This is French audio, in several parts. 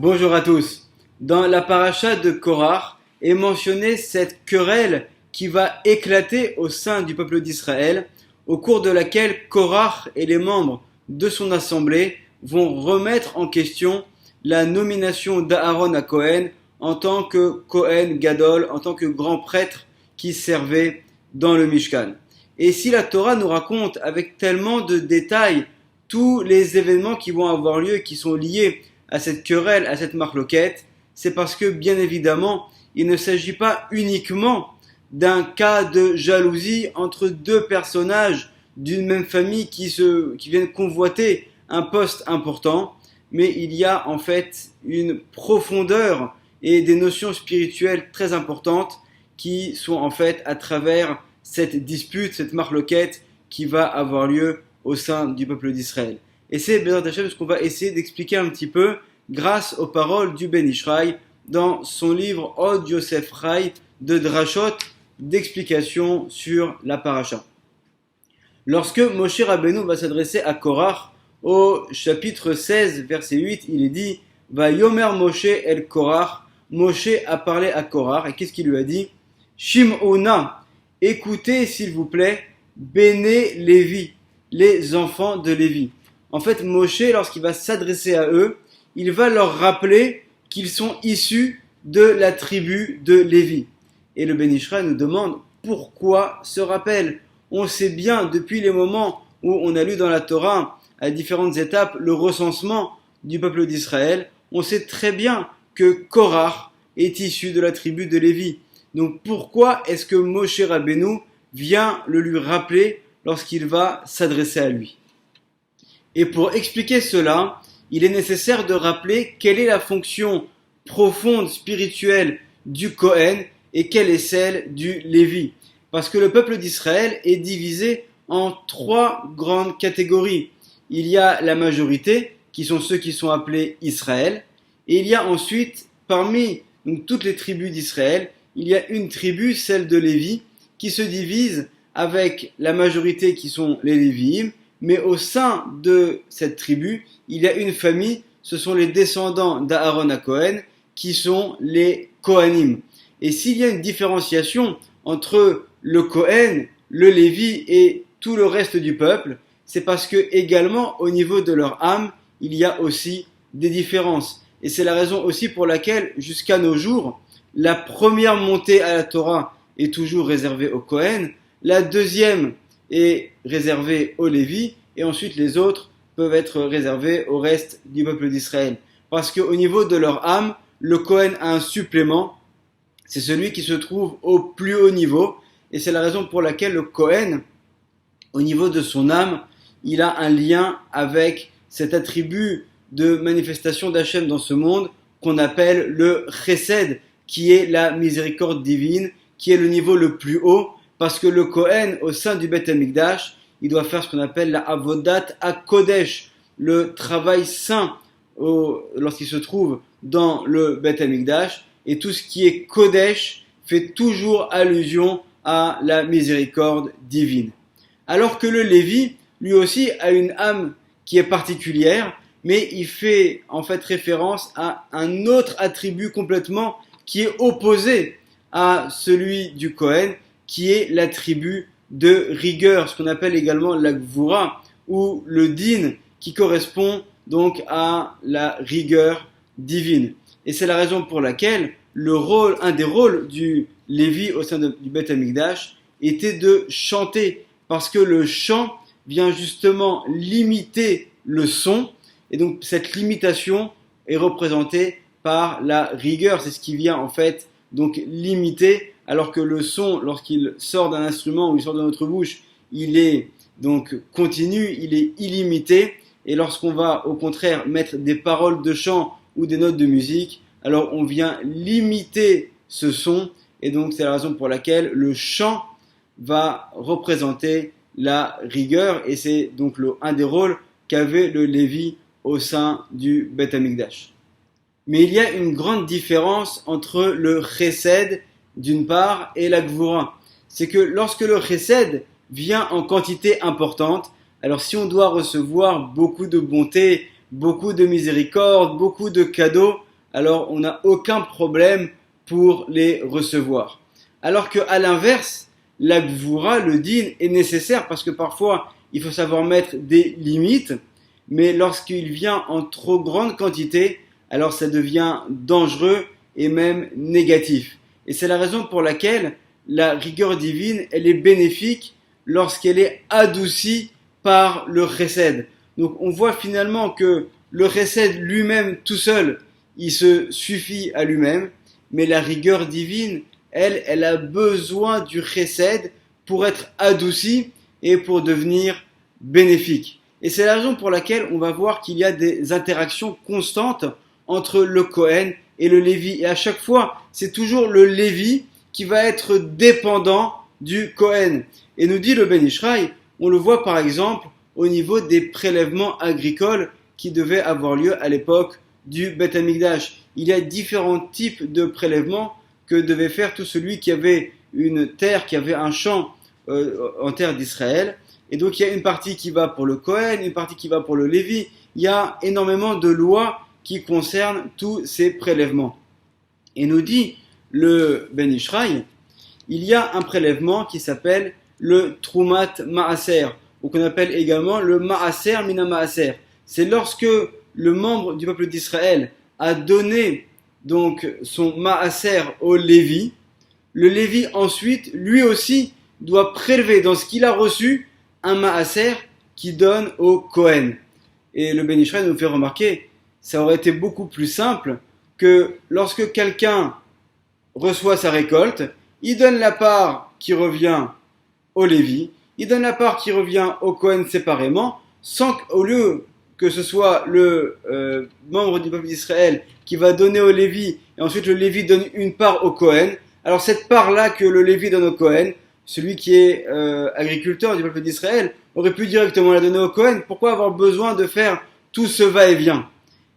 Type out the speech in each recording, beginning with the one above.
Bonjour à tous. Dans la paracha de Korach est mentionnée cette querelle qui va éclater au sein du peuple d'Israël, au cours de laquelle Korach et les membres de son assemblée vont remettre en question la nomination d'Aaron à Cohen en tant que Cohen Gadol, en tant que grand prêtre qui servait dans le Mishkan. Et si la Torah nous raconte avec tellement de détails tous les événements qui vont avoir lieu, qui sont liés à cette querelle, à cette marloquette, c'est parce que, bien évidemment, il ne s'agit pas uniquement d'un cas de jalousie entre deux personnages d'une même famille qui viennent convoiter un poste important, mais il y a en fait une profondeur et des notions spirituelles très importantes qui sont en fait à travers cette dispute, cette marloquette qui va avoir lieu au sein du peuple d'Israël. Et c'est Bézat Hashem ce qu'on va essayer d'expliquer un petit peu grâce aux paroles du Ben Ish Chai dans son livre Od Yosef Chai de Drashot d'explication sur la paracha. Lorsque Moshe Rabbeinu va s'adresser à Korach au chapitre 16 verset 8, il est dit Va yomer Moshe el Korach. Moshe a parlé à Korach et qu'est-ce qu'il lui a dit? Shim'ona, écoutez s'il vous plaît, Béné Lévi, les enfants de Lévi. En fait, Moshe, lorsqu'il va s'adresser à eux, il va leur rappeler qu'ils sont issus de la tribu de Lévi. Et le Ben Ish Chai nous demande pourquoi ce rappel. On sait bien depuis les moments où on a lu dans la Torah à différentes étapes le recensement du peuple d'Israël, on sait très bien que Korach est issu de la tribu de Lévi. Donc pourquoi est-ce que Moshe Rabbeinu vient le lui rappeler lorsqu'il va s'adresser à lui? Et pour expliquer cela, il est nécessaire de rappeler quelle est la fonction profonde spirituelle du Cohen et quelle est celle du Lévi. Parce que le peuple d'Israël est divisé en trois grandes catégories. Il y a la majorité, qui sont ceux qui sont appelés Israël, et il y a ensuite, parmi toutes les tribus d'Israël, il y a une tribu, celle de Lévi, qui se divise avec la majorité qui sont les Lévi'im, mais au sein de cette tribu, il y a une famille, ce sont les descendants d'Aaron à Cohen, qui sont les Kohanim. Et s'il y a une différenciation entre le Cohen, le Lévi et tout le reste du peuple, c'est parce que également au niveau de leur âme, il y a aussi des différences. Et c'est la raison aussi pour laquelle, jusqu'à nos jours, la première montée à la Torah est toujours réservée au Cohen, la deuxième est réservée au Lévi, et ensuite les autres peuvent être réservés au reste du peuple d'Israël. Parce qu'au niveau de leur âme, le Cohen a un supplément, c'est celui qui se trouve au plus haut niveau, et c'est la raison pour laquelle le Cohen, au niveau de son âme, il a un lien avec cet attribut de manifestation d'Hachem dans ce monde qu'on appelle le Chesed, qui est la miséricorde divine, qui est le niveau le plus haut, parce que le Cohen, au sein du Beth Amikdash, il doit faire ce qu'on appelle la Avodat HaKodesh, le travail saint lorsqu'il se trouve dans le Beth Amikdash, et tout ce qui est Kodesh fait toujours allusion à la miséricorde divine. Alors que le Lévi, lui aussi, a une âme qui est particulière, mais il fait en fait référence à un autre attribut complètement qui est opposé à celui du Cohen, qui est l'attribut de rigueur, ce qu'on appelle également la Gvura, ou le din, qui correspond donc à la rigueur divine. Et c'est la raison pour laquelle un des rôles du Lévi au sein du Beth Amikdash était de chanter, parce que le chant vient justement limiter le son, et donc cette limitation est représentée par la rigueur, c'est ce qui vient en fait donc limiter, alors que le son, lorsqu'il sort d'un instrument ou il sort de notre bouche, il est donc continu, il est illimité, et lorsqu'on va au contraire mettre des paroles de chant ou des notes de musique, alors on vient limiter ce son, et donc c'est la raison pour laquelle le chant va représenter la rigueur, et c'est donc un des rôles qu'avait le Lévi au sein du Beth Amikdash. Mais il y a une grande différence entre le Chesed d'une part et la Gvura. C'est que lorsque le Chesed vient en quantité importante, alors si on doit recevoir beaucoup de bonté, beaucoup de miséricorde, beaucoup de cadeaux, alors on n'a aucun problème pour les recevoir. Alors qu'à l'inverse, la gvoura, le din, est nécessaire parce que parfois il faut savoir mettre des limites, mais lorsqu'il vient en trop grande quantité, alors ça devient dangereux et même négatif. Et c'est la raison pour laquelle la rigueur divine, elle est bénéfique lorsqu'elle est adoucie par le chesed. Donc on voit finalement que le chesed lui-même tout seul, il se suffit à lui-même, mais la rigueur divine, elle a besoin du chesed pour être adoucie et pour devenir bénéfique. Et c'est la raison pour laquelle on va voir qu'il y a des interactions constantes entre le Kohen et le Lévi. Et à chaque fois, c'est toujours le Lévi qui va être dépendant du Kohen. Et nous dit le Ben Ishraï, on le voit par exemple au niveau des prélèvements agricoles qui devaient avoir lieu à l'époque du Beth Amikdash. Il y a différents types de prélèvements que devait faire tout celui qui avait une terre, qui avait un champ en terre d'Israël. Et donc il y a une partie qui va pour le Kohen, une partie qui va pour le Lévi. Il y a énormément de lois qui concernent tous ces prélèvements. Et nous dit le Ben Ishraï, il y a un prélèvement qui s'appelle le Trumat Maaser, ou qu'on appelle également le Maaser Mina Maaser. C'est lorsque le membre du peuple d'Israël a donné donc son Maaser au Lévi, le Lévi ensuite, lui aussi, doit prélever dans ce qu'il a reçu un Maaser qui donne au Kohen. Et le Ben Ishraï nous fait remarquer, ça aurait été beaucoup plus simple que lorsque quelqu'un reçoit sa récolte, il donne la part qui revient au Lévi, il donne la part qui revient au Kohen séparément, sans qu'au lieu que ce soit le membre du peuple d'Israël qui va donner au Lévi, et ensuite le Lévi donne une part au Kohen. Alors cette part-là que le Lévi donne au Kohen, celui qui est agriculteur du peuple d'Israël, aurait pu directement la donner au Kohen. Pourquoi avoir besoin de faire tout ce va-et-vient?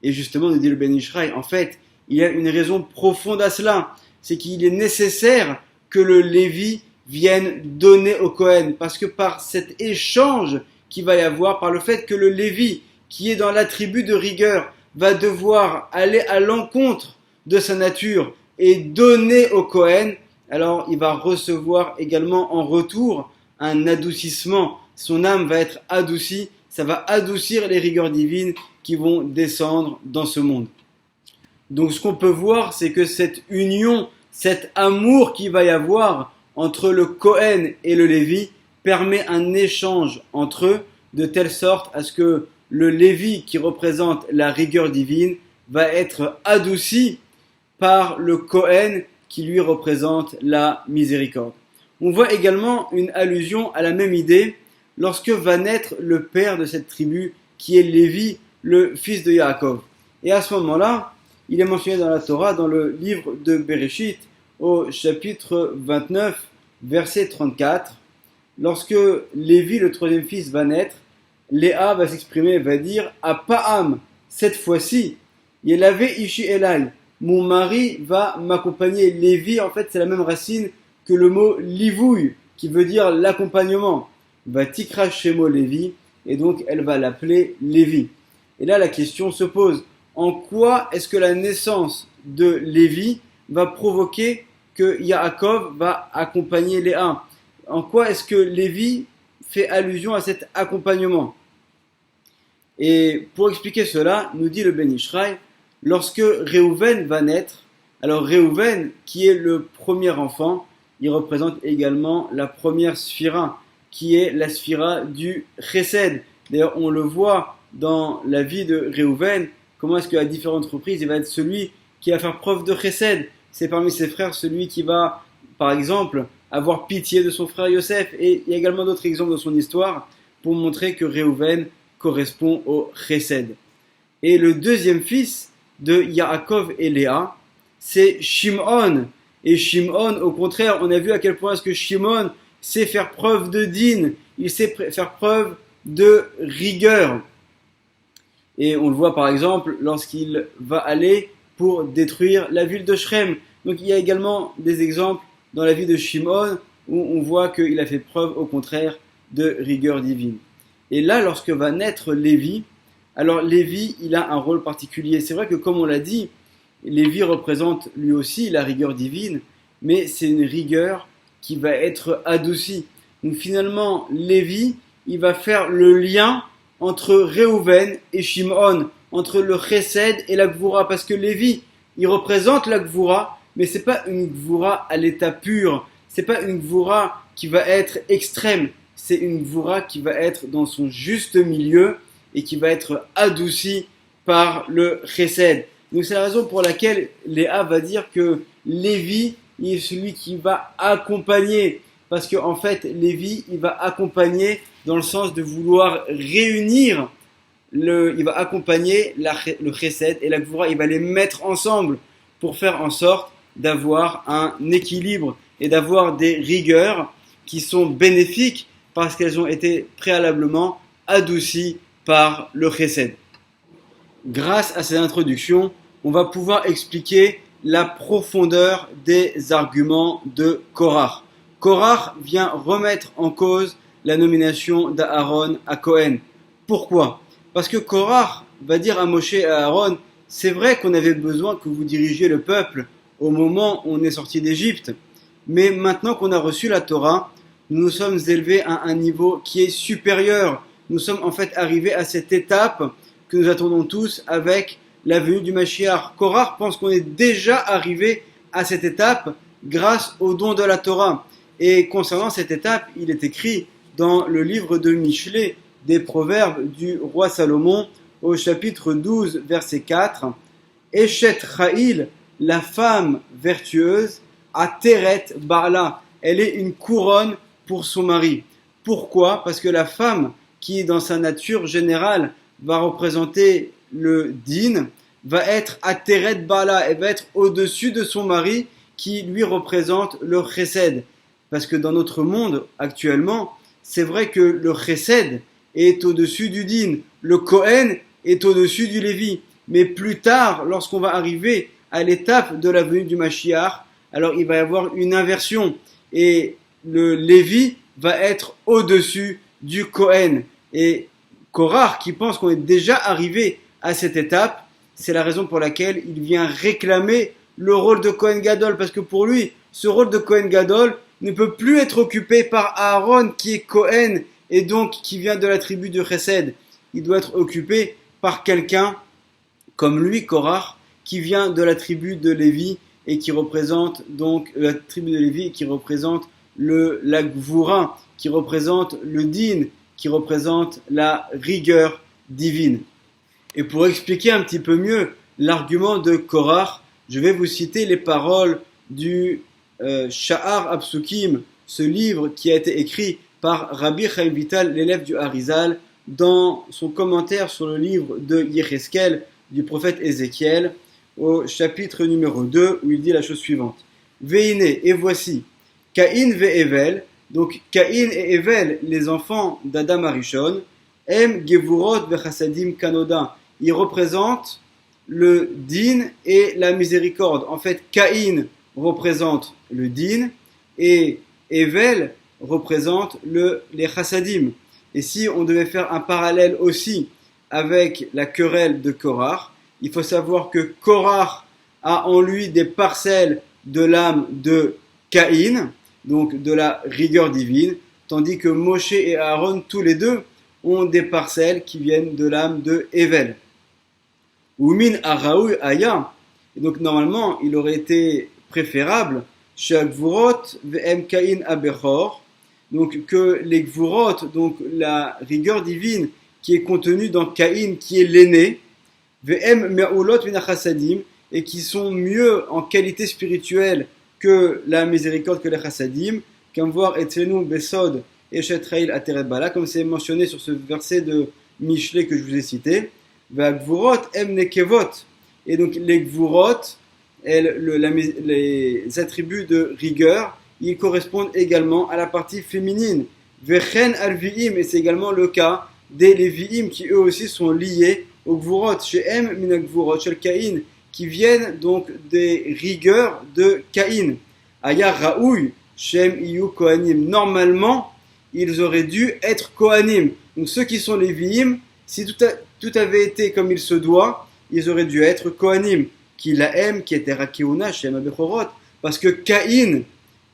Et justement, nous dit le Ben Ishraï, en fait, il y a une raison profonde à cela. C'est qu'il est nécessaire que le Lévi vienne donner au Kohen. Parce que par cet échange qu'il va y avoir, par le fait que le Lévi, qui est dans l'attribut de rigueur, va devoir aller à l'encontre de sa nature et donner au Kohen, alors il va recevoir également en retour un adoucissement. Son âme va être adoucie, ça va adoucir les rigueurs divines qui vont descendre dans ce monde. Donc ce qu'on peut voir, c'est que cette union, cet amour qu'il va y avoir entre le Kohen et le Lévi permet un échange entre eux de telle sorte à ce que le Lévi qui représente la rigueur divine va être adouci par le Kohen qui lui représente la miséricorde. On voit également une allusion à la même idée lorsque va naître le père de cette tribu qui est Lévi, le fils de Yaakov. Et à ce moment-là, il est mentionné dans la Torah, dans le livre de Bereshit, au chapitre 29, verset 34, lorsque Lévi, le troisième fils, va naître, Léa va s'exprimer et va dire « Apa'am, cette fois-ci, Yelave Ishi Elai, mon mari va m'accompagner. » Lévi, en fait, c'est la même racine que le mot livouille, qui veut dire l'accompagnement. Va tikra shemo Lévi, et donc elle va l'appeler Lévi. Et là, la question se pose, en quoi est-ce que la naissance de Lévi va provoquer que Yaakov va accompagner Léa? En quoi est-ce que Lévi fait allusion à cet accompagnement? Et pour expliquer cela, nous dit le Ben Ishraï, lorsque Réhouven va naître, alors Réhouven, qui est le premier enfant, il représente également la première sphira, qui est la sphira du chesed. D'ailleurs, on le voit dans la vie de Réhouven, comment est-ce qu'à différentes reprises, il va être celui qui va faire preuve de chesed. C'est parmi ses frères celui qui va, par exemple, avoir pitié de son frère Yosef. Et il y a également d'autres exemples dans son histoire pour montrer que Réhouven correspond au chesed. Et le deuxième fils de Yaakov et Léa, c'est Shimon. Et Shimon, au contraire, on a vu à quel point est-ce que Shimon sait faire preuve de din, il sait faire preuve de rigueur. Et on le voit par exemple lorsqu'il va aller pour détruire la ville de Shrem. Donc il y a également des exemples dans la vie de Shimon où on voit qu'il a fait preuve au contraire de rigueur divine. Et là, lorsque va naître Lévi, alors Lévi, il a un rôle particulier. C'est vrai que comme on l'a dit, Lévi représente lui aussi la rigueur divine, mais c'est une rigueur qui va être adoucie. Donc finalement, Lévi, il va faire le lien entre Réhouven et Shimon, entre le Chesed et la Gvoura, parce que Lévi, il représente la Gvoura, mais c'est pas une Gvoura à l'état pur, c'est pas une Gvoura qui va être extrême, c'est une Gvoura qui va être dans son juste milieu et qui va être adoucie par le Chesed. Donc c'est la raison pour laquelle Léa va dire que Lévi il est celui qui va accompagner, parce qu'en fait Lévi il va accompagner dans le sens de vouloir réunir, il va accompagner le Chesed et la Gvoura, il va les mettre ensemble pour faire en sorte d'avoir un équilibre et d'avoir des rigueurs qui sont bénéfiques parce qu'elles ont été préalablement adoucies par le Chesed. Grâce à ces introductions, on va pouvoir expliquer la profondeur des arguments de Korach. Korach vient remettre en cause la nomination d'Aaron à Cohen. Pourquoi ? Parce que Korach va dire à Moshe et à Aaron, c'est vrai qu'on avait besoin que vous dirigiez le peuple au moment où on est sorti d'Égypte, mais maintenant qu'on a reçu la Torah, nous nous sommes élevés à un niveau qui est supérieur. Nous sommes en fait arrivés à cette étape que nous attendons tous avec la venue du Mashiach. Korach pense qu'on est déjà arrivé à cette étape grâce au don de la Torah. Et concernant cette étape, il est écrit dans le livre de Michelet, des Proverbes du roi Salomon, au chapitre 12, verset 4, Eshet Cha'il, la femme vertueuse, a Teret Barla. Elle est une couronne pour son mari. Pourquoi ? Parce que la femme, qui dans sa nature générale va représenter le din, va être Ateret Bala, elle va être au-dessus de son mari qui lui représente le chesed. Parce que dans notre monde actuellement, c'est vrai que le chesed est au-dessus du din, le Kohen est au-dessus du Lévi. Mais plus tard, lorsqu'on va arriver à l'étape de la venue du Mashiach, alors il va y avoir une inversion et le Lévi va être au-dessus du Kohen. Et Korach, qui pense qu'on est déjà arrivé à cette étape, c'est la raison pour laquelle il vient réclamer le rôle de Kohen Gadol, parce que pour lui, ce rôle de Kohen Gadol ne peut plus être occupé par Aaron, qui est Kohen, et donc qui vient de la tribu de Chesed. Il doit être occupé par quelqu'un comme lui, Korach, qui vient de la tribu de Lévi, et qui représente donc la tribu de Lévi, qui représente la Gvoura, qui représente le din, qui représente la rigueur divine. Et pour expliquer un petit peu mieux l'argument de Korach, je vais vous citer les paroles du Sha'ar Apsukim, ce livre qui a été écrit par Rabbi Chaim Vital, l'élève du Harizal, dans son commentaire sur le livre de Yecheskel, du prophète Ézéchiel, au chapitre numéro 2, où il dit la chose suivante. Veine, et voici, Caïn ve Evel, donc Caïn et Evel, les enfants d'Adam Arishon, Em Gevurot ve Chassadim Kanoda, ils représentent le din et la miséricorde. En fait, Caïn représente le din et Evel représente les chassadim. Et si on devait faire un parallèle aussi avec la querelle de Korach, il faut savoir que Korach a en lui des parcelles de l'âme de Caïn, donc de la rigueur divine, tandis que Moshe et Aaron, tous les deux, ont des parcelles qui viennent de l'âme de Evel. Umin Araoui Aya, et donc normalement il aurait été préférable chez Gvurot v'em Caïn Abechor, donc que les Gvurot, donc la rigueur divine qui est contenue dans Caïn, qui est l'aîné, v'em Me'ulot v'nachasadim, et qui sont mieux en qualité spirituelle que la miséricorde, que les chassadim, comme voir Etzenu Besod et Shetrail Ateret Bala, comme c'est mentionné sur ce verset de Michelet que je vous ai cité. Gvurot em nekevot, et donc les Gvurot, les attributs de rigueur, ils correspondent également à la partie féminine. Vechen alviim, et c'est également le cas des Léviim qui eux aussi sont liés aux Gvurot, chez em min Gvurot, chez Caïn, qui viennent donc des rigueurs de Caïn. Aya Raoui, Shem Iyu Kohanim. Normalement, ils auraient dû être Kohanim. Donc ceux qui sont Léviim, si tout avait été comme il se doit, ils auraient dû être Kohanim. qui la aime, qui était Rakeuna, Shem Abechorot, parce que Caïn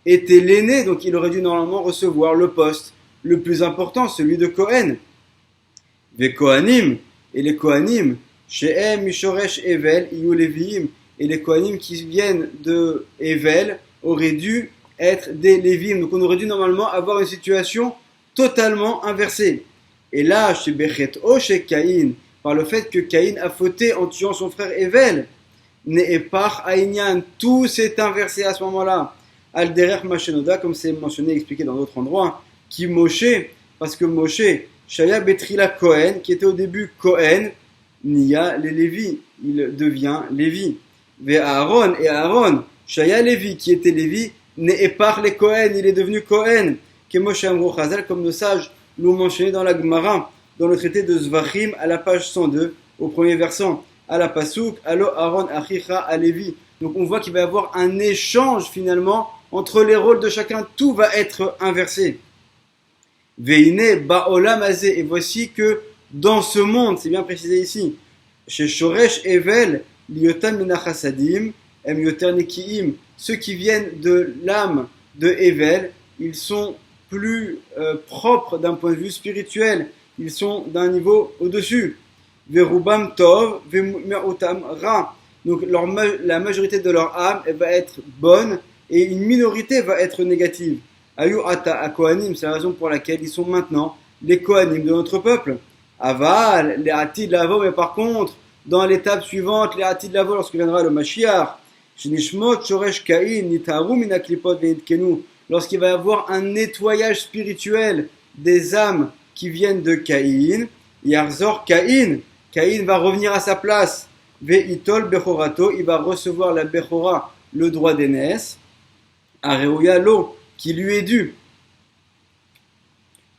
était l'aîné, donc il aurait dû normalement recevoir le poste le plus important, celui de Cohen. Ve Kohanim, et les Kohanim, Shehem Mishoresh Evel, Iyu Leviim, et les Kohanim qui viennent de Evel auraient dû être des Lévim. Donc on aurait dû normalement avoir une situation totalement inversée. Et là, chez Bechet O, chez Caïn, par le fait que Caïn a fauté en tuant son frère Evel, Ne'epach Aïnyan, tout s'est inversé à ce moment-là. Al-Derer Mashenoda, comme c'est mentionné et expliqué dans d'autres endroits, qui Moshe, parce que Moshe, Shaya Betrila Cohen, qui était au début Cohen, Nia les Lévi, il devient Lévi. Ve Aaron, et Aaron, Shaya Lévi, qui était Lévi, Ne'epach les Cohen, il est devenu Cohen. Que Moshe Amro Chazal, comme nos sages l'ont mentionné dans la Gemara, dans le traité de Zvachim, à la page 102, au premier versant. À la Pasouk, Allo Aaron Achicha à Lévi. Donc on voit qu'il va y avoir un échange finalement entre les rôles de chacun, tout va être inversé. Veine Ba'olam Azeh, et voici que dans ce monde, c'est bien précisé ici, chez Shoresh Evel, Liotam Minachasadim, Em Yoter Nekiim, ceux qui viennent de l'âme de Evel, ils sont plus propres d'un point de vue spirituel, ils sont d'un niveau au-dessus. Verubam Tov, Ve'me'otam Ra. Donc la majorité de leur âme elle va être bonne et une minorité va être négative. Ayu Ata a Kohanim, c'est la raison pour laquelle ils sont maintenant les Kohanim de notre peuple. Aval, les Hatid Lavo, mais par contre, dans l'étape suivante, les Hatid Lavo, lorsque viendra le Mashiach, Shnishmot Shoresh Caïn, Nitaru Minaklipot Ve'idkenu, lorsqu'il va y avoir un nettoyage spirituel des âmes qui viennent de Caïn, Yarzor Caïn, Caïn va revenir à sa place. Ve'itol Bechorato, il va recevoir la Bechora, le droit d'aînesse. Areuya Lo, qui lui est dû.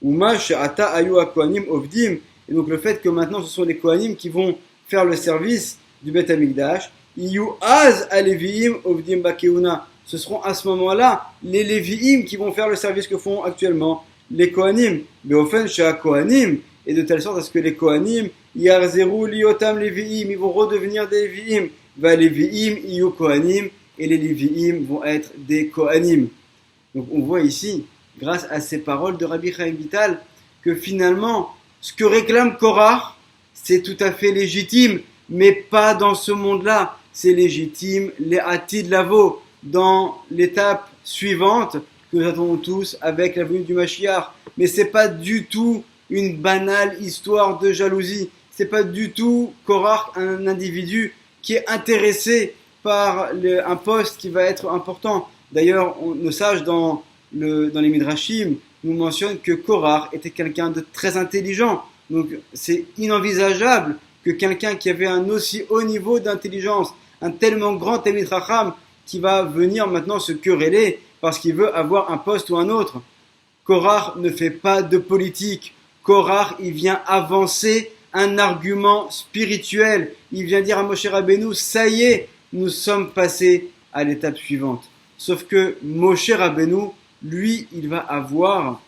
Uma She'ata Ayu HaKohanim Ovdim, et donc le fait que maintenant ce sont les Kohanim qui vont faire le service du Beth Amikdash. Iyu Az Aleviim Ovdim Bakeuna, ce seront à ce moment-là les Léviim qui vont faire le service que font actuellement les Kohanim. Beofen She'a Kohanim, et de telle sorte à ce que les Kohanim, Yarzeru Liotam Leviim, ils vont redevenir des Leviim. Va Leviim, Iyu Kohanim, et les Leviim vont être des Kohanim. Donc on voit ici, grâce à ces paroles de Rabbi Chaim Vital, que finalement, ce que réclame Korach, c'est tout à fait légitime, mais pas dans ce monde-là. C'est légitime, les Hatid Lavo, dans l'étape suivante, que nous attendons tous avec la venue du Mashiach. Mais c'est pas du tout une banale histoire de jalousie. C'est pas du tout Korach, un individu qui est intéressé par un poste qui va être important. D'ailleurs, nos sages dans les Midrashim nous mentionnent que Korach était quelqu'un de très intelligent. Donc c'est inenvisageable que quelqu'un qui avait un aussi haut niveau d'intelligence, un tellement grand Talmid Chacham, qui va venir maintenant se quereller parce qu'il veut avoir un poste ou un autre. Korach ne fait pas de politique. Korach, il vient avancer un argument spirituel. Il vient dire à Moshe Rabbeinu, ça y est, nous sommes passés à l'étape suivante. Sauf que Moshe Rabbeinu, lui, il va avoir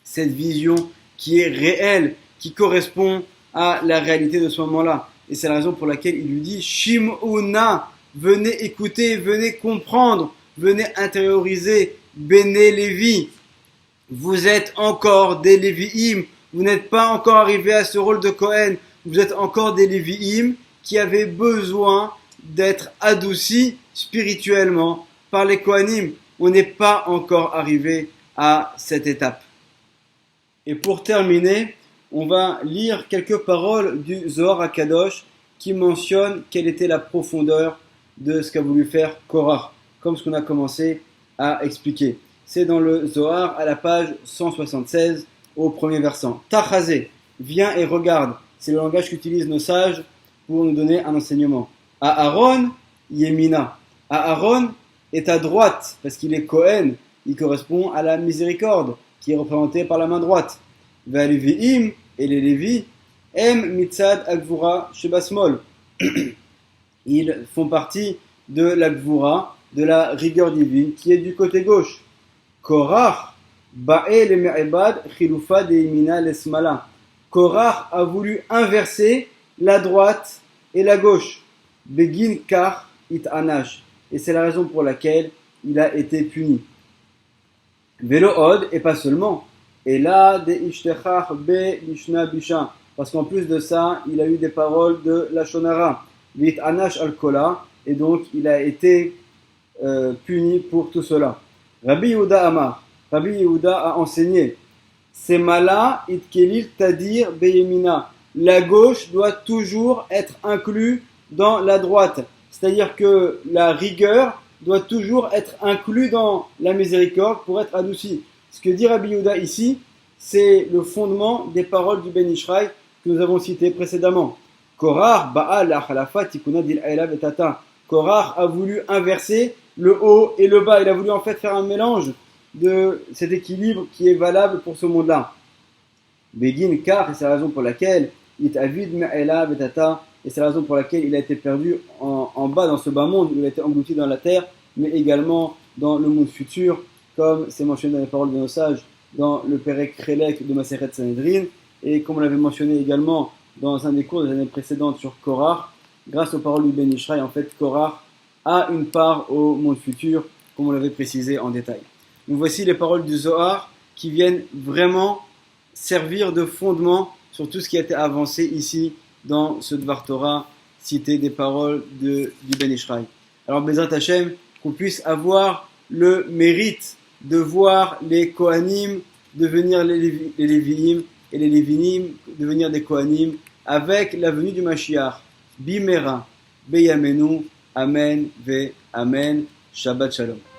cette vision qui est réelle, qui correspond à la réalité de ce moment-là. Et c'est la raison pour laquelle il lui dit, Shim'una, venez écouter, venez comprendre, venez intérioriser, Béné Lévi. Vous êtes encore des Lévi'im, vous n'êtes pas encore arrivé à ce rôle de Cohen, vous êtes encore des Lévi'im qui avaient besoin d'être adoucis spirituellement par les Kohanim. On n'est pas encore arrivé à cette étape. Et pour terminer, on va lire quelques paroles du Zohar HaKadosh qui mentionnent quelle était la profondeur de ce qu'a voulu faire Korach, comme ce qu'on a commencé à expliquer. C'est dans le Zohar à la page 176 au premier versant. Tachazé, viens et regarde. C'est le langage qu'utilisent nos sages pour nous donner un enseignement. À Aaron, Yemina. À Aaron est à droite, parce qu'il est Kohen, il correspond à la miséricorde, qui est représentée par la main droite. Va Levi'im, et les Lévis, Em Mitzad Agvura Shebasmol. Ils font partie de la Gvura, de la rigueur divine, qui est du côté gauche. Korach, Ba'e le Me'ebad, Chilufa de Yemina lesmala. Korach a voulu inverser la droite et la gauche. Begin kar it anash. Et c'est la raison pour laquelle il a été puni. Velo od, et pas seulement. Et là, de ishtechach be lishna bisha. Parce qu'en plus de ça, il a eu des paroles de la shonara. Vit anash al kola. Et donc, il a été puni pour tout cela. Rabbi Yehuda Amar. Rabbi Yehuda a enseigné. Semala it kelil tadir beyemina. La gauche doit toujours être inclue dans la droite. C'est-à-dire que la rigueur doit toujours être inclue dans la miséricorde pour être adoucie. Ce que dit Rabbi Yehuda ici, c'est le fondement des paroles du Ben Ishraï que nous avons citées précédemment. Korach ba'al l'achalafat tikuna dil aila betata. Korach a voulu inverser le haut et le bas. Il a voulu en fait faire un mélange de cet équilibre qui est valable pour ce monde-là. Begin kar, et c'est la raison pour laquelle it avid me'ela betata, et c'est la raison pour laquelle il a été perdu en bas dans ce bas monde, où il a été englouti dans la terre, mais également dans le monde futur, comme c'est mentionné dans les paroles de nos sages, dans le Perek Chelek de Maseret Sanhedrin, et comme on l'avait mentionné également dans un des cours des années précédentes sur Korach, grâce aux paroles du Ben Ishraï, en fait, Korach a une part au monde futur, comme on l'avait précisé en détail. Donc voici les paroles du Zohar qui viennent vraiment servir de fondement sur tout ce qui a été avancé ici dans ce Dvar Torah, cité des paroles du Ben Ishraï. Alors, Bezrat Hashem, qu'on puisse avoir le mérite de voir les Kohanim devenir les Lévi'im et les Lévinim devenir des Kohanim avec la venue du Mashiach. Bimera, Beyamenu, Amen, Ve, Amen, Shabbat Shalom.